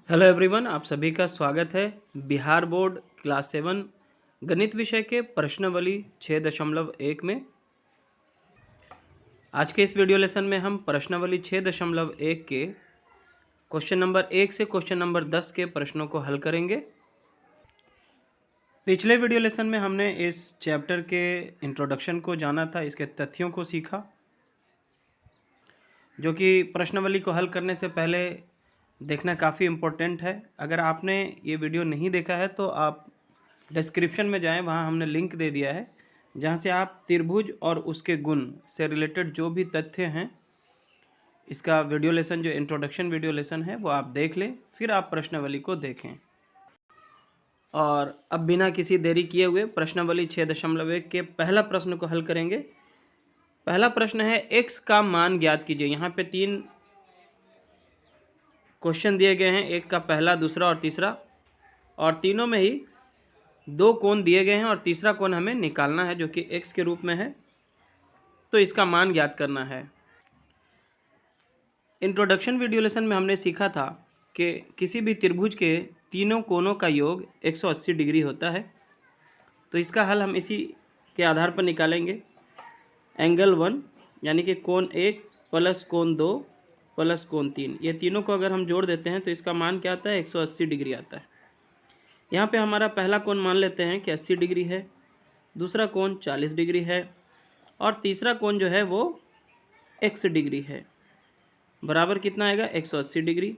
Hello everyone, आप सभी का स्वागत है बिहार बोर्ड क्लास 7 गणित विषय के प्रश्नावली 6.1 में। आज के इस वीडियो लेसन में हम प्रश्नावली 6.1 के क्वेश्चन नंबर 1 से क्वेश्चन नंबर 10 के प्रश्नों को हल करेंगे। पिछले वीडियो लेसन में हमने इस चैप्टर के इंट्रोडक्शन को जाना था, इसके तथ्यों को सीखा, जो कि प्रश्नावली को हल करने से पहले देखना काफ़ी इम्पोर्टेंट है। अगर आपने ये वीडियो नहीं देखा है तो आप डिस्क्रिप्शन में जाएं, वहाँ हमने लिंक दे दिया है, जहाँ से आप त्रिभुज और उसके गुण से रिलेटेड जो भी तथ्य हैं, इसका वीडियो लेसन, जो इंट्रोडक्शन वीडियो लेसन है, वो आप देख लें, फिर आप प्रश्नावली को देखें। और अब बिना किसी देरी किए हुए प्रश्नावली 6.1 के पहला प्रश्न को हल करेंगे। पहला प्रश्न है, x का मान ज्ञात कीजिए। यहाँ पे 3 क्वेश्चन दिए गए हैं, एक का पहला, दूसरा और तीसरा, और तीनों में ही 2 कोण दिए गए हैं और तीसरा कोण हमें निकालना है, जो कि x के रूप में है। तो इसका मान ज्ञात करना है। इंट्रोडक्शन वीडियो लेसन में हमने सीखा था कि किसी भी त्रिभुज के तीनों कोणों का योग 180 डिग्री होता है। तो इसका हल हम इसी के आधार पर निकालेंगे। एंगल 1 यानी कि कोण 1 प्लस कोण 2 प्लस कोण 3, ये तीनों को अगर हम जोड़ देते हैं तो इसका मान क्या आता है? 180 डिग्री आता है। यहाँ पे हमारा पहला कोण मान लेते हैं कि 80 डिग्री है, दूसरा कोण 40 डिग्री है, और तीसरा कोण जो है वो x डिग्री है। बराबर कितना आएगा? 180 डिग्री।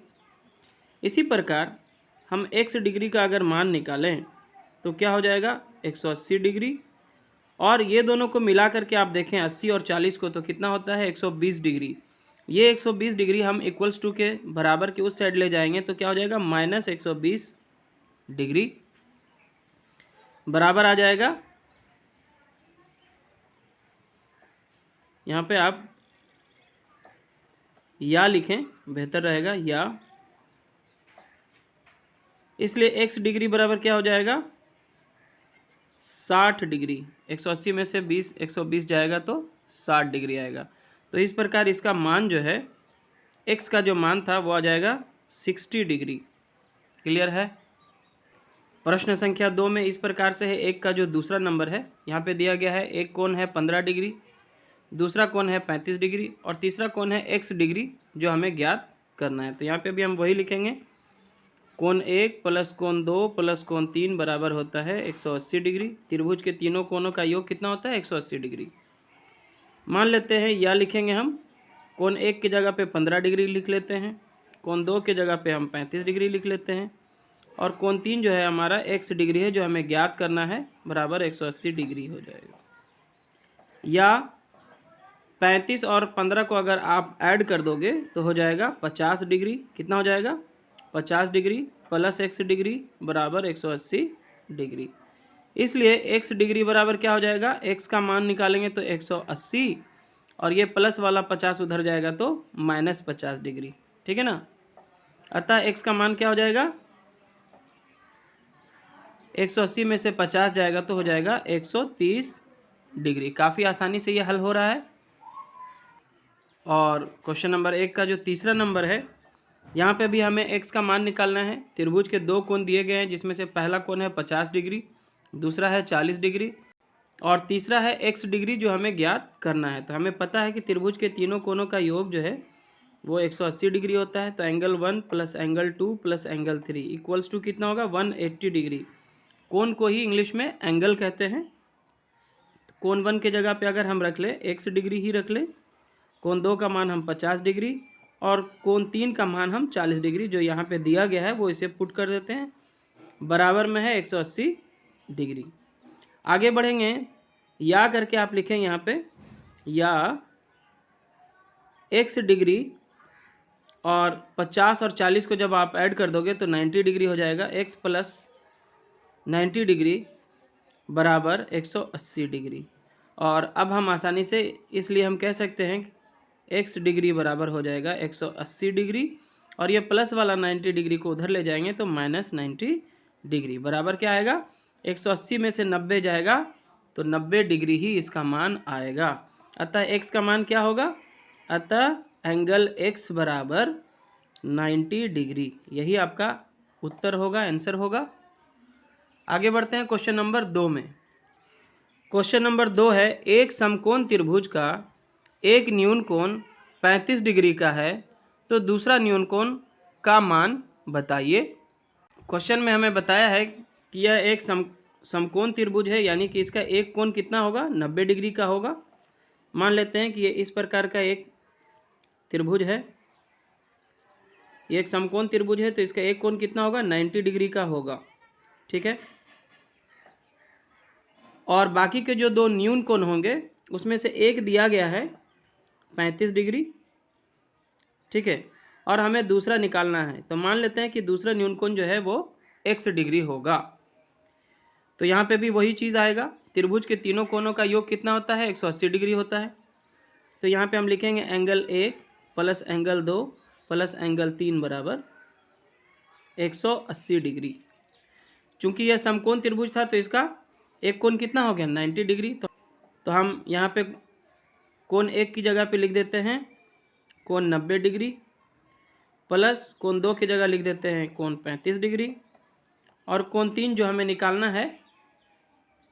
इसी प्रकार हम x डिग्री का अगर मान निकालें तो क्या हो जाएगा? 180 डिग्री, और ये दोनों को मिला करके आप देखें 80 और 40 को, तो कितना होता है? 120 डिग्री। ये 120 डिग्री हम इक्वल्स टू के बराबर के उस साइड ले जाएंगे तो क्या हो जाएगा? -120 डिग्री बराबर आ जाएगा। यहाँ पे आप या लिखें, बेहतर रहेगा, या। इसलिए x डिग्री बराबर क्या हो जाएगा? 60 डिग्री। 180 में से 120 जाएगा तो 60 डिग्री आएगा। तो इस प्रकार इसका मान जो है, x का जो मान था वो आ जाएगा 60 डिग्री। क्लियर है? प्रश्न संख्या 2 में इस प्रकार से है। एक का जो दूसरा नंबर है यहाँ पे दिया गया है, एक कोण है 15 डिग्री, दूसरा कोण है 35 डिग्री, और तीसरा कोण है x डिग्री, जो हमें ज्ञात करना है। तो यहाँ पे भी हम वही लिखेंगे, कोण 1 प्लस कोण 2 प्लस कोण 3 बराबर होता है 180 डिग्री। त्रिभुज के तीनों कोणों का योग कितना होता है? 180 डिग्री। मान लेते हैं या लिखेंगे हम, कोण 1 की जगह पे 15 डिग्री लिख लेते हैं, कोण 2 की जगह पे हम 35 डिग्री लिख लेते हैं, और कोण 3 जो है हमारा x डिग्री है, जो हमें ज्ञात करना है, बराबर 180 डिग्री हो जाएगा। या 35 और 15 को अगर आप ऐड कर दोगे तो हो जाएगा 50 डिग्री। कितना हो जाएगा? 50 डिग्री प्लस x डिग्री बराबर 180 डिग्री। इसलिए x डिग्री बराबर क्या हो जाएगा? x का मान निकालेंगे तो 180, और ये प्लस वाला 50 उधर जाएगा तो -50 डिग्री। ठीक है ना? अतः x का मान क्या हो जाएगा? 180 में से 50 जाएगा तो हो जाएगा 130 डिग्री। काफ़ी आसानी से ये हल हो रहा है। और क्वेश्चन नंबर 1 का जो तीसरा नंबर है, यहाँ पे भी हमें x का मान निकालना है। त्रिभुज के 2 कोण दिए गए हैं, जिसमें से पहला कोण है 50 डिग्री, दूसरा है 40 डिग्री, और तीसरा है x डिग्री, जो हमें ज्ञात करना है। तो हमें पता है कि त्रिभुज के तीनों कोणों का योग जो है वो 180 डिग्री होता है। तो angle 1 plus angle 2 plus angle 3 equals to कितना होगा? 180 डिग्री। कोण को ही इंग्लिश में एंगल कहते हैं। कोण 1 के जगह पे अगर हम रख लें x डिग्री ही रख लें, कोण 2 का मान हम 50 डिग्री, और कोण 3 का मान हम 40 डिग्री, जो यहाँ पे दिया गया है वो इसे पुट कर देते हैं, बराबर में है 180 डिग्री। आगे बढ़ेंगे, या करके आप लिखें यहाँ पे, या x डिग्री और 50 और 40 को जब आप ऐड कर दोगे तो 90 डिग्री हो जाएगा। x प्लस 90 डिग्री बराबर 180 डिग्री। और अब हम आसानी से, इसलिए हम कह सकते हैं x डिग्री बराबर हो जाएगा 180 डिग्री, और ये प्लस वाला 90 डिग्री को उधर ले जाएंगे तो -90 डिग्री बराबर क्या आएगा? 180 में से 90 जाएगा तो 90 डिग्री ही इसका मान आएगा। अतः x का मान क्या होगा? अतः एंगल x बराबर 90 डिग्री। यही आपका उत्तर होगा, आंसर होगा। आगे बढ़ते हैं क्वेश्चन नंबर 2 में। क्वेश्चन नंबर 2 है, एक समकोण त्रिभुज का एक न्यून कोण 35 डिग्री का है तो दूसरा न्यून कोण का मान बताइए। क्वेश्चन में हमें बताया है कि यह एक समकोण त्रिभुज है, यानी कि इसका एक कोण कितना होगा, 90 डिग्री का होगा। मान लेते हैं कि ये इस प्रकार का एक त्रिभुज है, ये एक समकोण त्रिभुज है, तो इसका एक कोण कितना होगा, 90 डिग्री का होगा। ठीक है। और बाकी के जो दो न्यून कोण होंगे उसमें से एक दिया गया है 35 डिग्री। ठीक है। और हमें दूसरा निकालना है, तो मान लेते हैं कि दूसरा न्यून कोण जो है वो x डिग्री होगा। तो यहाँ पे भी वही चीज़ आएगा, त्रिभुज के तीनों कोणों का योग कितना होता है, 180 डिग्री होता है। तो यहाँ पे हम लिखेंगे angle 1 plus angle 2 plus angle 3 बराबर 180 डिग्री। चूंकि यह समकोण त्रिभुज था तो इसका एक कोण कितना हो गया, 90 डिग्री। तो हम यहाँ पे कोण 1 की जगह पे लिख देते हैं कोण 90 डिग्री, प्लस कोण 2 की जगह लिख देते हैं कोण 35 डिग्री, और कोण 3 जो हमें निकालना है,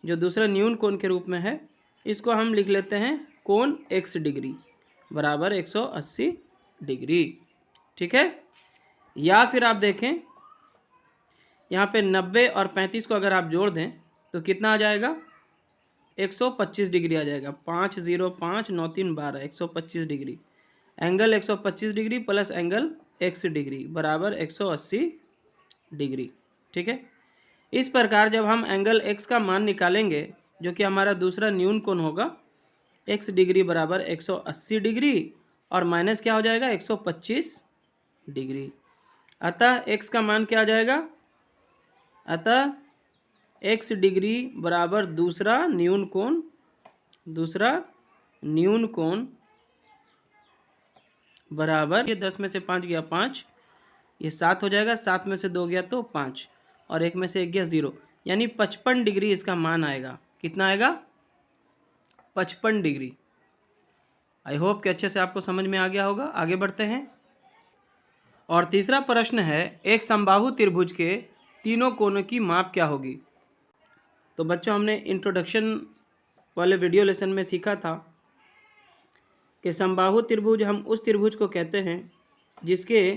जो दूसरा न्यून कोण के रूप में है, इसको हम लिख लेते हैं कोण x डिग्री बराबर 180 डिग्री। ठीक है। या फिर आप देखें यहाँ पे 90 और 35 को अगर आप जोड़ दें तो कितना आ जाएगा, 125 डिग्री आ जाएगा। 5 0 5 9 3 12 125 degree. Angle 125 degree plus angle x degree बराबर 180 डिग्री। ठीक है। इस प्रकार जब हम एंगल x का मान निकालेंगे, जो कि हमारा दूसरा न्यून कोण होगा, x डिग्री बराबर 180 डिग्री और माइनस क्या हो जाएगा, 125 डिग्री। अतः x का मान क्या आ जाएगा, अतः x डिग्री बराबर दूसरा न्यून कोण बराबर, ये 10 में से 5 गया 5, ये 7 हो जाएगा, 7 में से 2 गया तो 5, और 1 में से 1 गया 0, यानी 55 डिग्री इसका मान आएगा। कितना आएगा, 55 डिग्री। आई होप कि अच्छे से आपको समझ में आ गया होगा। आगे बढ़ते हैं। और तीसरा प्रश्न है, एक समबाहु त्रिभुज के तीनों कोणों की माप क्या होगी। तो बच्चों, हमने इंट्रोडक्शन वाले वीडियो लेसन में सीखा था कि समबाहु त्रिभुज हम उस त्रिभुज को कहते हैं जिसके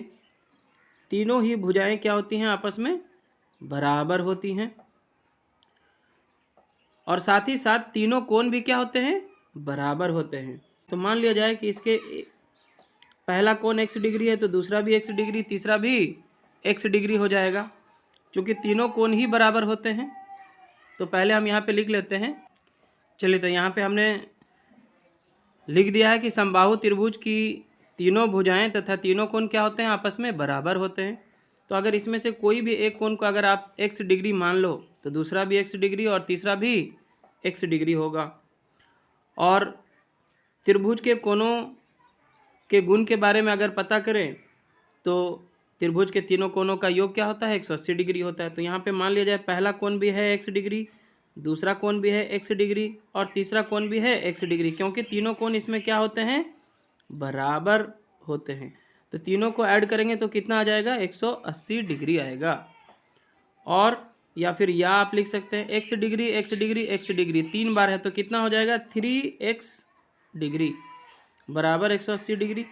तीनों ही भुजाएं क्या होती हैं, आपस में बराबर होती हैं, और साथ ही साथ तीनों कोण भी क्या होते हैं, बराबर होते हैं। तो मान लिया जाए कि इसके पहला कोण x डिग्री है तो दूसरा भी x डिग्री, तीसरा भी x डिग्री हो जाएगा, क्योंकि तीनों कोण ही बराबर होते हैं। तो पहले हम यहाँ पे लिख लेते हैं। चलिए, तो यहाँ पे हमने लिख दिया है कि समबाहु त्रिभुज की तीनों भुजाएं तथा तीनों कोण क्या होते हैं, आपस में बराबर होते हैं। तो अगर इसमें से कोई भी एक कोण को अगर आप x डिग्री मान लो तो दूसरा भी x डिग्री और तीसरा भी x डिग्री होगा। और त्रिभुज के कोणों के गुण के बारे में अगर पता करें तो त्रिभुज के तीनों कोणों का योग क्या होता है, 180 डिग्री होता है। तो यहाँ पे मान लिया जाए पहला कोण भी है x डिग्री, दूसरा कोण भी है x डिग्री और तीसरा कोण भी है x डिग्री, क्योंकि तीनों कोण इसमें क्या होते हैं, बराबर होते हैं। तो तीनों को ऐड करेंगे तो कितना आ जाएगा, 180 डिग्री आएगा। और या फिर या आप लिख सकते हैं x degree x degree x degree 3 बार है तो कितना हो जाएगा, 3x डिग्री बराबर 180 डिग्री।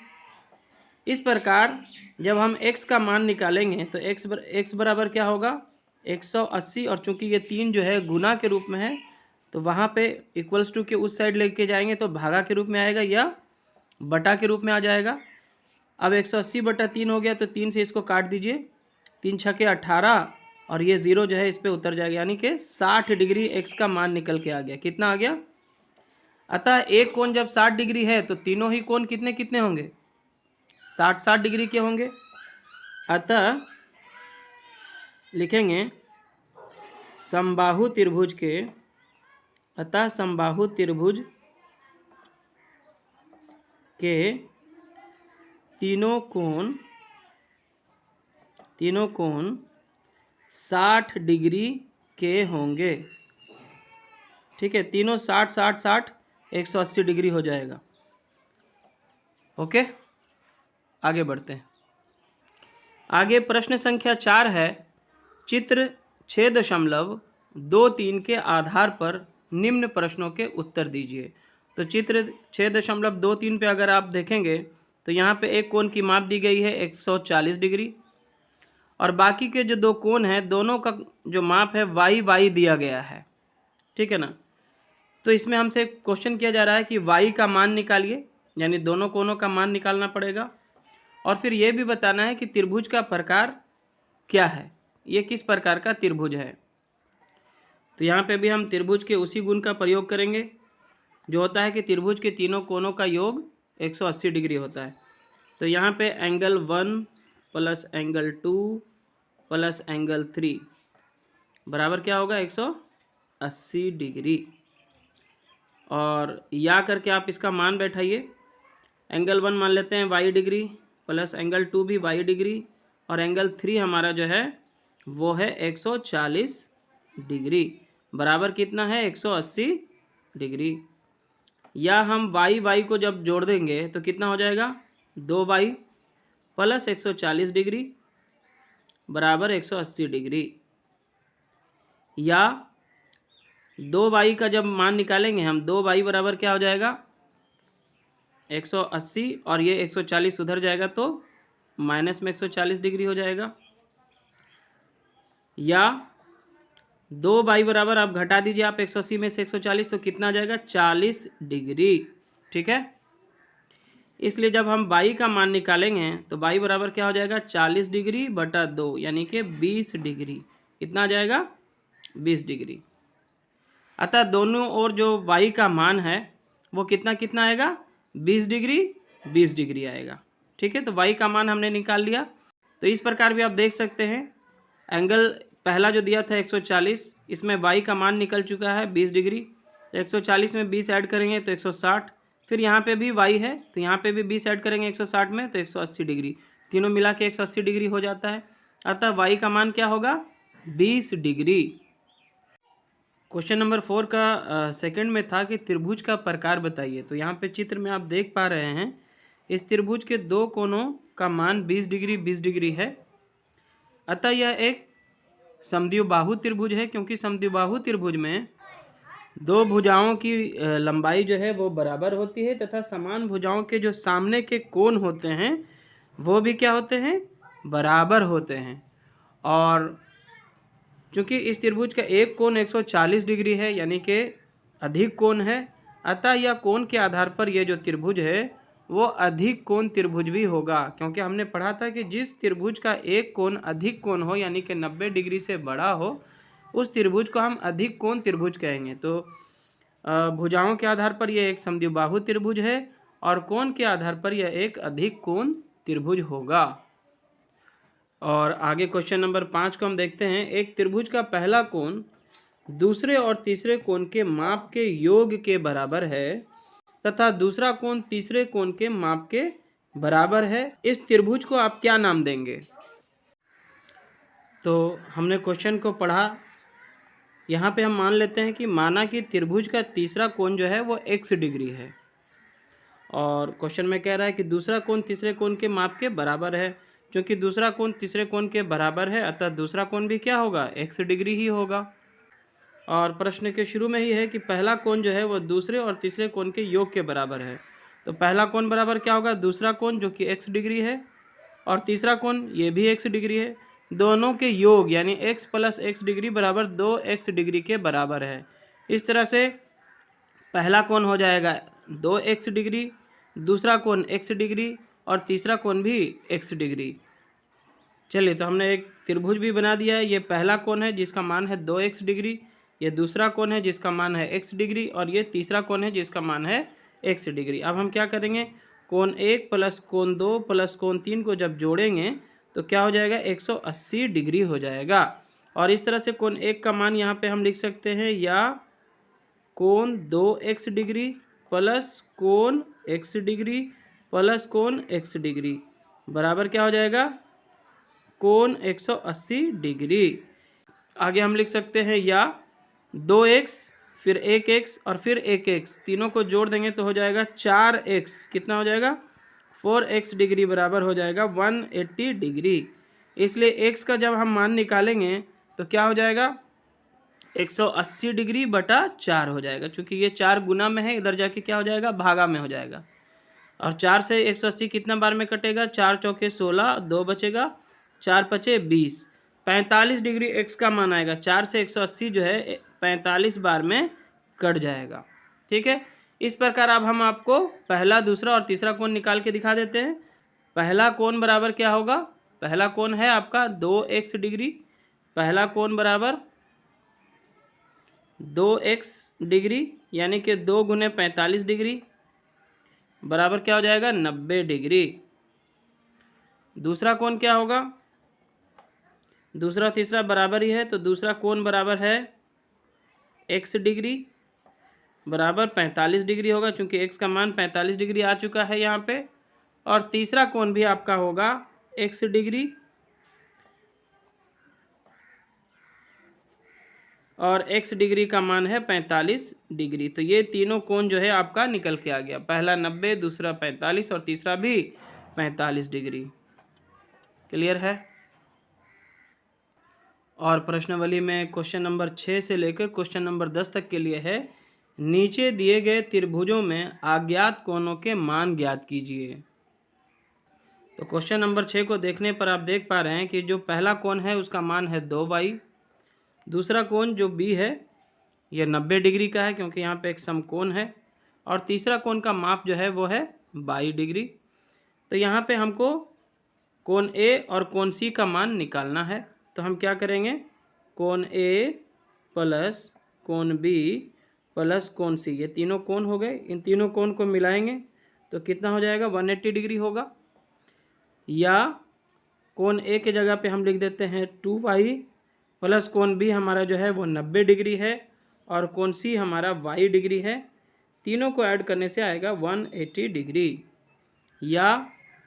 इस प्रकार जब हम x का मान निकालेंगे तो x बराबर क्या होगा, 180, और चूंकि ये 3 जो है गुना के रूप में है तो वहाँ पे इक्वल्स टू के उस साइड लेके जाएंगे तो भागा के रूप में आएगा या बटा के रूप में आ जाएगा। अब 180 बटा 3 हो गया तो 3 से इसको काट दीजिए, 3 छके 18, और ये 0 जो है इस पर उतर जाएगा, यानी कि 60 डिग्री x का मान निकल के आ गया। कितना आ गया। अतः एक कोण जब 60 डिग्री है तो तीनों ही कोण कितने कितने होंगे, 60 डिग्री के होंगे। अतः लिखेंगे समबाहु त्रिभुज के, अतः समबाहु त्रिभुज के तीनों कोण 60 डिग्री के होंगे। ठीक है, तीनों 60 60 60 180 डिग्री हो जाएगा। ओके, आगे बढ़ते हैं। आगे प्रश्न संख्या 4 है, चित्र 6.23 के आधार पर निम्न प्रश्नों के उत्तर दीजिए। तो चित्र 6.23 पे अगर आप देखेंगे तो यहाँ पे एक कोण की माप दी गई है 140 डिग्री, और बाकी के जो दो कोण हैं दोनों का जो माप है वाई वाई दिया गया है, ठीक है ना। तो इसमें हमसे क्वेश्चन किया जा रहा है कि वाई का मान निकालिए, यानी दोनों कोणों का मान निकालना पड़ेगा, और फिर ये भी बताना है कि त्रिभुज का प्रकार क्या है, ये किस प्रकार का त्रिभुज है। तो यहाँ पे भी हम त्रिभुज के उसी गुण का प्रयोग करेंगे जो होता है कि त्रिभुज के तीनों कोणों का योग 180 डिग्री होता है। तो यहाँ पे angle 1 plus angle 2 plus angle 3 बराबर क्या होगा 180 डिग्री, और या करके आप इसका मान बैठाइए। एंगल 1 मान लेते हैं वाई डिग्री, प्लस एंगल 2 भी वाई डिग्री, और एंगल 3 हमारा जो है वो है 140 डिग्री, बराबर कितना है 180 डिग्री। या हम वाई वाई को जब जोड़ देंगे तो कितना हो जाएगा 2y प्लस 140 डिग्री बराबर 180 डिग्री। या 2y का जब मान निकालेंगे हम, 2y बराबर क्या हो जाएगा 180, और ये 140 उधर जाएगा तो माइनस में 140 डिग्री हो जाएगा। या 2y बराबर आप घटा दीजिए आप 180 में से 140 तो कितना आ जाएगा 40 डिग्री, ठीक है। इसलिए जब हम y का मान निकालेंगे तो y बराबर क्या हो जाएगा 40 डिग्री बटा 2 यानी कि 20 डिग्री। कितना आ जाएगा 20 डिग्री। अतः दोनों ओर जो y का मान है वो कितना कितना आएगा 20 डिग्री 20 डिग्री आएगा, ठीक है। तो y का मान हमने निकाल लिया। तो इस प्रकार भी आप देख सकते हैं, एंगल पहला जो दिया था 140, इसमें y का मान निकल चुका है 20 डिग्री, तो 140 में 20 ऐड करेंगे तो 160, फिर यहाँ पे भी y है तो यहाँ पे भी 20 ऐड करेंगे 160 में तो 180 डिग्री, तीनों मिला के 180 डिग्री हो जाता है। अतः y का मान क्या होगा 20 डिग्री। क्वेश्चन नंबर 4 का सेकंड में था कि त्रिभुज का प्रकार बताइए। तो यहाँ पे चित्र में आप देख पा रहे हैं, इस त्रिभुज के दो कोणों का मान 20 डिग्री 20 डिग्री है। अतः यह एक समद्विबाहु त्रिभुज है, क्योंकि समद्विबाहु त्रिभुज में दो भुजाओं की लंबाई जो है वो बराबर होती है, तथा समान भुजाओं के जो सामने के कोण होते हैं वो भी क्या होते हैं बराबर होते हैं। और चूँकि इस त्रिभुज का एक कोण 140 डिग्री है यानी कि अधिक कोण है, अतः यह कोण के आधार पर यह जो त्रिभुज है वो अधिक कोण त्रिभुज भी होगा, क्योंकि हमने पढ़ा था कि जिस त्रिभुज का एक कोण अधिक कोण हो यानी कि 90 डिग्री से बड़ा हो उस त्रिभुज को हम अधिक कोण त्रिभुज कहेंगे। तो भुजाओं के आधार पर यह एक समद्विबाहु त्रिभुज है और कोण के आधार पर यह एक अधिक कोण त्रिभुज होगा। और आगे क्वेश्चन नंबर 5 को हम देखते हैं। एक त्रिभुज का पहला कोण दूसरे और तीसरे कोण के माप के योग के बराबर है तथा दूसरा कोण तीसरे कोण के माप के बराबर है। इस त्रिभुज को आप क्या नाम देंगे? तो हमने क्वेश्चन को पढ़ा, यहाँ पे हम मान लेते हैं कि माना कि त्रिभुज का तीसरा कोण जो है वो x डिग्री है, और क्वेश्चन में कह रहा है कि दूसरा कोण तीसरे कोण के माप के बराबर है। क्योंकि दूसरा कोण तीसरे कोण के बराबर है अतः दूसरा कोण भी क्या होगा x डिग्री ही होगा। और प्रश्न के शुरू में ही है कि पहला कोण जो है वो दूसरे और तीसरे कोण के योग के बराबर है। तो पहला कोण बराबर क्या होगा दूसरा कोण जो कि x डिग्री है, और तीसरा कोण ये भी x डिग्री है। दोनों के योग यानी x प्लस x डिग्री बराबर 2x डिग्री के बराबर है। इस तरह से पहला कोण हो जाएगा 2x डिग्री, दूसरा कोण x डिग्री और तीसरा कोण भी x डिग्री। चलिए, तो हमने एक त्रिभुज भी बना दिया है। ये पहला कोण है जिसका मान है 2x डिग्री, ये दूसरा कोण है जिसका मान है x डिग्री, और ये तीसरा कोण है जिसका मान है x डिग्री। अब हम क्या करेंगे, कोण 1 प्लस कोण 2 प्लस कोण 3 को जब जोड़ेंगे तो क्या हो जाएगा 180 डिग्री हो जाएगा। और इस तरह से कोण 1 का मान यहाँ पे हम लिख सकते हैं या कोण 2x डिग्री प्लस कोण x डिग्री प्लस कोण x डिग्री बराबर क्या हो जाएगा कोण 180 डिग्री। आगे हम लिख सकते हैं या 2x फिर 1x और फिर 1x तीनों को जोड़ देंगे तो हो जाएगा 4x, कितना हो जाएगा 4x डिग्री बराबर हो जाएगा 180 डिग्री। इसलिए एक्स का जब हम मान निकालेंगे तो क्या हो जाएगा, 180 डिग्री बटा 4 हो जाएगा। चूँकि ये 4 गुना में है, इधर जाके क्या हो जाएगा, भागा में हो जाएगा। और 4 से 180 कितना बार में कटेगा, 4 चौके 16, 2 बचेगा, 4 पचे 20, 45 डिग्री एक्स का मान आएगा। 4 से 180 जो है 45 बार में कट जाएगा। ठीक है, इस प्रकार अब हम आपको पहला, दूसरा और तीसरा कोण निकाल के दिखा देते हैं। पहला कोण बराबर क्या होगा, पहला कोण है आपका 2x डिग्री। पहला कोण बराबर 2x डिग्री, यानी कि 2 गुने 45 डिग्री बराबर क्या हो जाएगा, 90 डिग्री। दूसरा कोण क्या होगा, दूसरा तीसरा बराबर ही है, तो दूसरा कोण बराबर है x डिग्री बराबर 45 डिग्री होगा, क्योंकि x का मान 45 डिग्री आ चुका है यहाँ पे। और तीसरा कोण भी आपका होगा x डिग्री, और x डिग्री का मान है 45 डिग्री। तो ये तीनों कोण जो है आपका निकल के आ गया, पहला 90, दूसरा 45 और तीसरा भी 45 डिग्री। क्लियर है। और प्रश्नावली में क्वेश्चन नंबर 6 से लेकर क्वेश्चन नंबर 10 तक के लिए है, नीचे दिए गए त्रिभुजों में अज्ञात कोणों के मान ज्ञात कीजिए। तो क्वेश्चन नंबर 6 को देखने पर आप देख पा रहे हैं कि जो पहला कोण है उसका मान है 2y। दूसरा कोण जो b है यह 90 डिग्री का है, क्योंकि यहाँ पे एक समकोण है। और तीसरा कोण का माप जो है वो है 22 डिग्री। तो यहाँ पे हमको कोण A और कोण C का मान निकालना है। तो हम क्या करेंगे, कोण A प्लस कोण B प्लस कोण C, ये तीनों कोण हो गए। इन तीनों कोण को मिलाएंगे तो कितना हो जाएगा, 180 डिग्री होगा। या कोण A के जगह पे हम लिख देते हैं 2y प्लस कोण B हमारा जो है वो 90 डिग्री है, और कोण C हमारा y डिग्री है। तीनों को ऐड करने से आएगा 180 डिग्री। या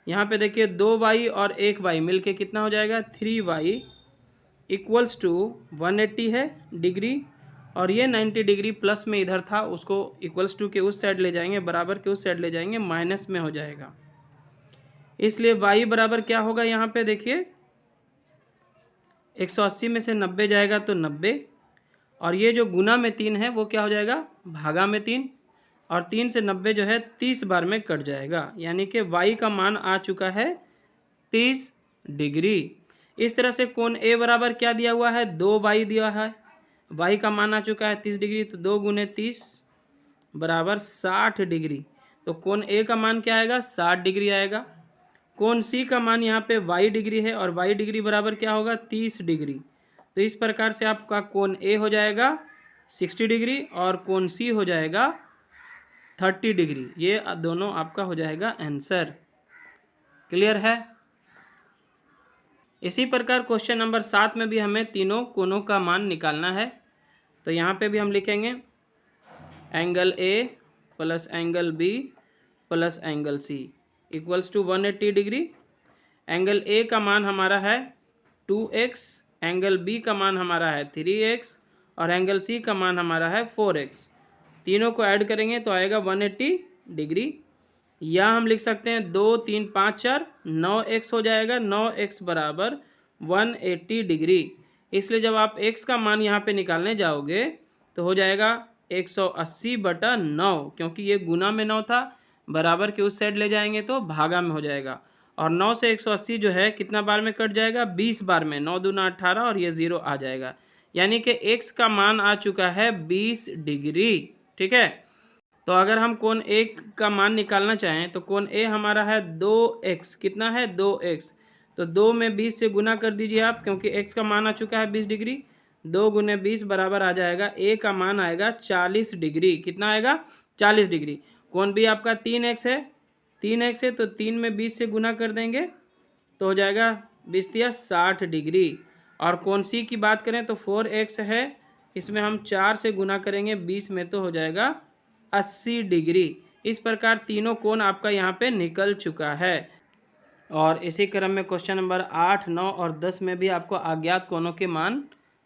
यहाँ पे देखिए 2y और 1y मिलके कितना हो जाएगा, 3y इक्वल्स टू 180 है डिग्री, और ये 90 डिग्री प्लस में इधर था, उसको इक्वल्स टू के उस साइड ले जाएंगे, बराबर के उस साइड ले जाएंगे, माइनस में हो जाएगा। इसलिए y बराबर क्या होगा, यहाँ पे देखिए 180 में से 90 जाएगा तो 90, और ये जो गुना में 3 है वो क्या हो जाएगा, भागा में 3, और 3 से 90 जो है 30 बार में कट जाएगा, यानी कि y का मान आ चुका है 30 डिग्री। इस तरह से कोण A बराबर क्या दिया हुआ है, 2y दिया है, y का मान आ चुका है 30 डिग्री, तो 2 गुने 30 बराबर 60 डिग्री। तो कोण A का मान क्या आएगा, 60 डिग्री आएगा। कोण C का मान यहाँ पे y डिग्री है, और y डिग्री बराबर क्या होगा, 30 डिग्री। तो इस प्रकार से आपका कोण A हो जाएगा 60 डिग्री और कोण C हो जाएगा 30 डिग्री। ये दोनों आपका हो जाएगा आंसर। क्लियर है। इसी प्रकार क्वेश्चन नंबर 7 में भी हमें तीनों कोणों का मान निकालना है। तो यहाँ पे भी हम लिखेंगे angle A plus angle B plus angle C equals to 180 डिग्री। एंगल A का मान हमारा है 2x, एंगल B का मान हमारा है 3x, और एंगल C का मान हमारा है 4x। तीनों को ऐड करेंगे तो आएगा 180 डिग्री। या हम लिख सकते हैं 2 3 5 4 9x हो जाएगा, 9x बराबर 180 डिग्री। इसलिए जब आप x का मान यहाँ पे निकालने जाओगे तो हो जाएगा 180 बटा 9, क्योंकि ये गुना में 9 था, बराबर के उस साइड ले जाएंगे तो भागा में हो जाएगा। और 9 से 180 जो है कितना बार में कट जाएगा, 20 बार में, 9 दूना 18 और ये 0 आ जाएगा, यानी कि x का मान आ चुका है 20 डिग्री। ठीक है। तो अगर हम कोण A का मान निकालना चाहें तो कोण A हमारा है 2x, कितना है 2x, तो 2 में 20 से गुना कर दीजिए आप, क्योंकि x का मान आ चुका है 20 डिग्री। 2 गुने 20 बराबर आ जाएगा, A का मान आएगा 40 डिग्री। कितना आएगा, 40 डिग्री। कोण B आपका 3x है, 3x है तो 3 में 20 से गुना कर देंगे तो हो जाएगा 20 या 60 डिग्री। और कोण C की बात करें तो 4x है, इसमें हम 4 से गुना करेंगे 20 में तो हो जाएगा 80 डिग्री। इस प्रकार तीनों कोण आपका यहाँ पे निकल चुका है। और इसी क्रम में क्वेश्चन नंबर 8, 9 और 10 में भी आपको अज्ञात कोणों के मान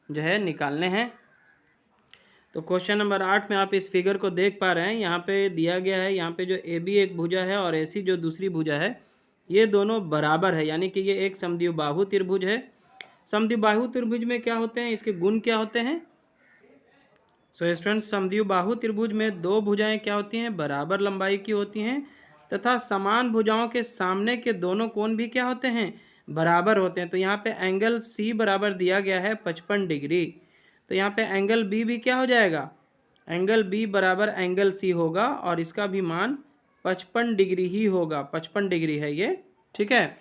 जो है निकालने हैं। तो क्वेश्चन नंबर 8 में आप इस फिगर को देख पा रहे हैं, यहाँ पे दिया गया है, यहाँ पे जो AB एक भुजा है और AC जो दूसरी भुजा है, ये दोनों बराबर है, यानी कि ये एक समद्विबाहु त्रिभुज है। समद्विबाहु त्रिभुज में क्या होते हैं, इसके गुण क्या होते हैं? सो स्टूडेंट्स, समद्विबाहु त्रिभुज में दो भुजाएं क्या होती हैं? बराबर लंबाई की होती हैं, तथा समान भुजाओं के सामने के दोनों कोण भी क्या होते हैं? बराबर होते हैं। तो यहाँ पे एंगल सी बराबर दिया गया है 55 डिग्री। तो यहाँ पे एंगल बी भी क्या हो जाएगा? एंगल बी बराबर एंगल सी होगा, और इसका भी मान 55 डिग्री ही होगा। 55 डिग्री है ये, ठीक है।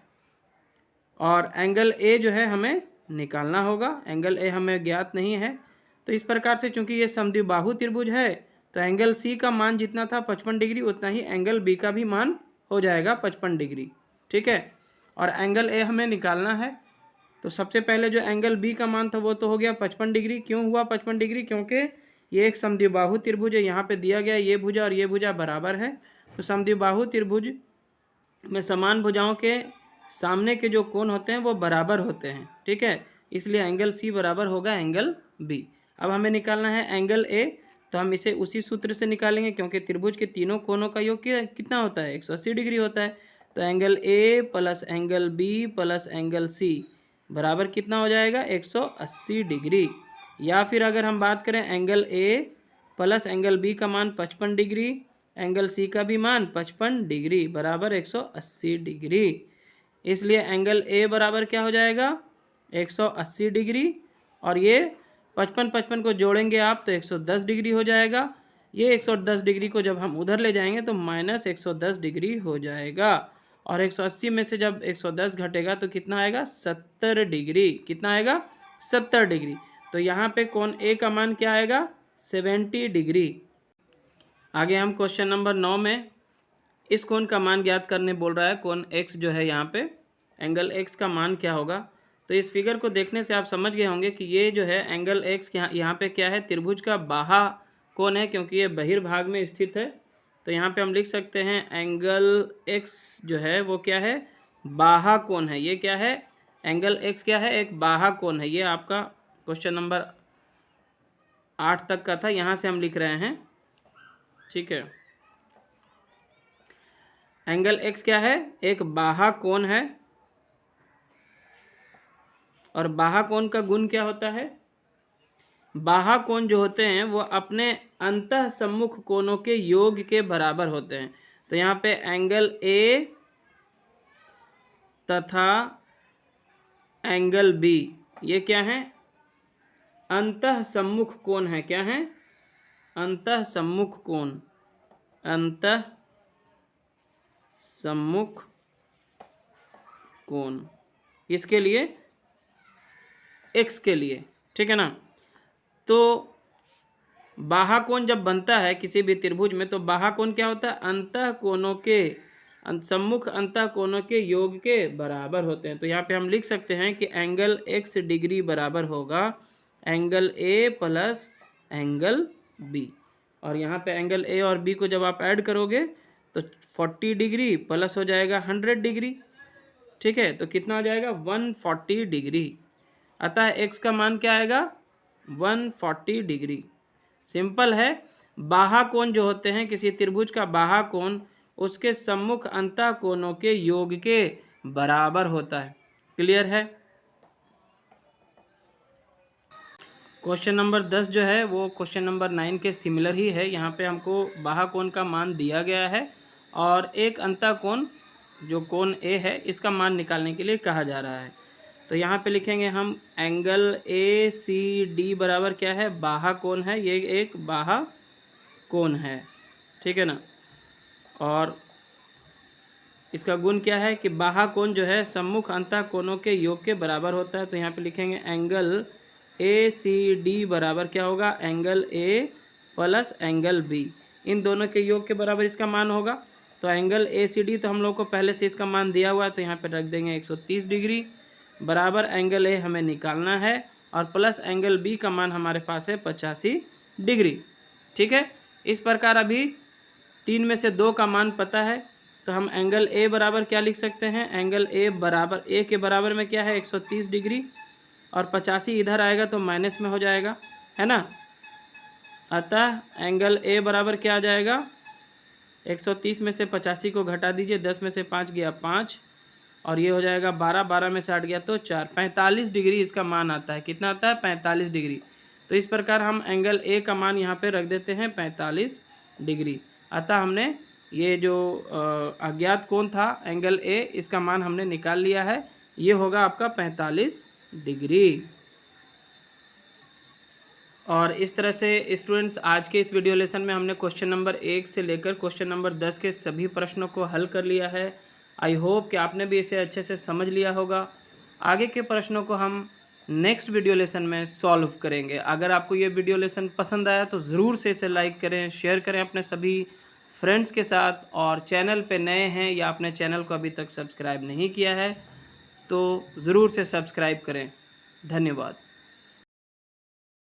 और एंगल ए जो है हमें निकालना होगा, एंगल ए हमें ज्ञात नहीं है। तो इस प्रकार से चूंकि ये समद्विबाहु त्रिभुज है, तो एंगल सी का मान जितना था 55 डिग्री, उतना ही एंगल बी का भी मान हो जाएगा 55 डिग्री, ठीक है। और एंगल ए हमें निकालना है। तो सबसे पहले जो एंगल बी का मान था वो तो हो गया 55 डिग्री। क्यों हुआ 55 डिग्री? क्योंकि ये एक समद्विबाहु त्रिभुज है, यहाँ पे दिया गया ये भुजा और ये भुजा बराबर है। तो समद्विबाहु त्रिभुज में समान भुजाओं के सामने के जो कोण होते हैं वो बराबर होते हैं, ठीक है। इसलिए एंगल सी बराबर होगा एंगल बी। अब हमें निकालना है एंगल ए, तो हम इसे उसी सूत्र से निकालेंगे, क्योंकि त्रिभुज के तीनों कोणों का योग कितना होता है? 180 डिग्री होता है। तो एंगल ए plus angle B plus angle C बराबर कितना हो जाएगा? 180 डिग्री। या फिर अगर हम बात करें एंगल ए प्लस एंगल बी का मान 55 डिग्री, एंगल सी का भी मान 55 डिग्री बराबर 180 डिग्री। इसलिए एंगल ए बराबर क्या हो जाएगा? 180 डिग्री, और ये 55 को जोड़ेंगे आप तो 110 डिग्री हो जाएगा। ये 110 डिग्री को जब हम उधर ले जाएंगे तो माइनस 110 डिग्री हो जाएगा। और 180 में से जब 110 घटेगा तो कितना आएगा? 70 डिग्री। कितना आएगा? 70 डिग्री। तो यहाँ पे कोण ए का मान क्या आएगा? 70 डिग्री। आगे हम क्वेश्चन नंबर 9 में इस कोण का मान ज्ञात करने बोल रहा है। कोण एक्स जो है यहाँ पे, एंगल एक्स का मान क्या होगा? तो इस फिगर को देखने से आप समझ गए होंगे कि ये जो है एंगल एक्स यहाँ पे क्या है? त्रिभुज का बाहा कोण है, क्योंकि ये बहिर्भाग में स्थित है। तो यहाँ पे हम लिख सकते हैं एंगल एक्स जो है वो क्या है? बाहा कोण है। ये क्या है? एंगल एक्स क्या है? एक बाहा कोण है। ये आपका क्वेश्चन नंबर 8 तक का था, यहाँ से हम लिख रहे हैं, ठीक है। एंगल एक्स क्या है? एक बाहा कोण है। और बाहा कोण का गुण क्या होता है? बाहा कोण जो होते हैं वो अपने अंतः सम्मुख कोणों के योग के बराबर होते हैं। तो यहाँ पे एंगल ए तथा एंगल बी ये क्या है? अंतः सम्मुख कोण है। क्या है? अंतः सम्मुख कोण। अंतः सम्मुख कोण किसके लिए? एक्स के लिए, ठीक है ना। तो बाहा कोण जब बनता है किसी भी त्रिभुज में, तो बाहा कोण क्या होता है? अंतः कोणों के सम्मुख अंतः कोणों के योग के बराबर होते हैं। तो यहाँ पे हम लिख सकते हैं कि एंगल एक्स डिग्री बराबर होगा एंगल ए प्लस एंगल बी। और यहाँ पे एंगल ए और बी को जब आप ऐड करोगे तो 40 डिग्री प्लस हो जाएगा 100 डिग्री, ठीक है। तो कितना हो जाएगा? 140 डिग्री। अतः एक्स का मान क्या आएगा? 140 डिग्री। सिंपल है। बाहा कोण जो होते हैं किसी त्रिभुज का बाहा कोण उसके सम्मुख अंतः कोणों के योग के बराबर होता है। क्लियर है? क्वेश्चन नंबर 10 जो है वो क्वेश्चन नंबर 9 के सिमिलर ही है। यहाँ पे हमको बाहा कोण का मान दिया गया है और एक अंतः कोण जो कोण ए है इसका मान निकालने के लिए कहा जा रहा है। तो यहाँ पे लिखेंगे हम एंगल ए सी डी बराबर क्या है? बाहा कोण है। ये एक बाहा कोण है, ठीक है ना। और इसका गुण क्या है कि बाहा कोण जो है सम्मुख अंतः कोणों के योग के बराबर होता है। तो यहाँ पे लिखेंगे एंगल ए सी डी बराबर क्या होगा? एंगल ए प्लस एंगल बी। इन दोनों के योग के बराबर इसका मान होगा। तो एंगल ए सी डी तो हम लोग को पहले से इसका मान दिया हुआ है, तो यहाँ पे रख देंगे 130 डिग्री बराबर एंगल ए हमें निकालना है, और प्लस एंगल बी का मान हमारे पास है 85 डिग्री, ठीक है। इस प्रकार अभी 3 में से 2 का मान पता है, तो हम एंगल ए बराबर क्या लिख सकते हैं? एंगल ए बराबर ए के बराबर में क्या है? 130 डिग्री, और 85 इधर आएगा तो माइनस में हो जाएगा, है ना। अतः एंगल ए बराबर क्या आ जाएगा? 130 में से 85 को घटा दीजिए, 10 में से 5 गया 5, और ये हो जाएगा 12, 12 में से हट गया तो 4, 45 डिग्री इसका मान आता है। कितना आता है? 45 डिग्री। तो इस प्रकार हम एंगल ए का मान यहाँ पे रख देते हैं 45 डिग्री। अतः हमने ये जो अज्ञात कोण था एंगल ए, इसका मान हमने निकाल लिया है। ये होगा आपका 45 डिग्री। और इस तरह से स्टूडेंट्स आज के इस वीडियो लेसन में हमने क्वेश्चन नंबर 1 से लेकर क्वेश्चन नंबर 10 के सभी प्रश्नों को हल कर लिया है। आई होप कि आपने भी इसे अच्छे से समझ लिया होगा। आगे के प्रश्नों को हम नेक्स्ट वीडियो लेसन में सॉल्व करेंगे। अगर आपको ये वीडियो लेसन पसंद आया तो ज़रूर से इसे लाइक करें, शेयर करें अपने सभी फ्रेंड्स के साथ। और चैनल पे नए हैं या अपने चैनल को अभी तक सब्सक्राइब नहीं किया है तो ज़रूर से सब्सक्राइब करें। धन्यवाद।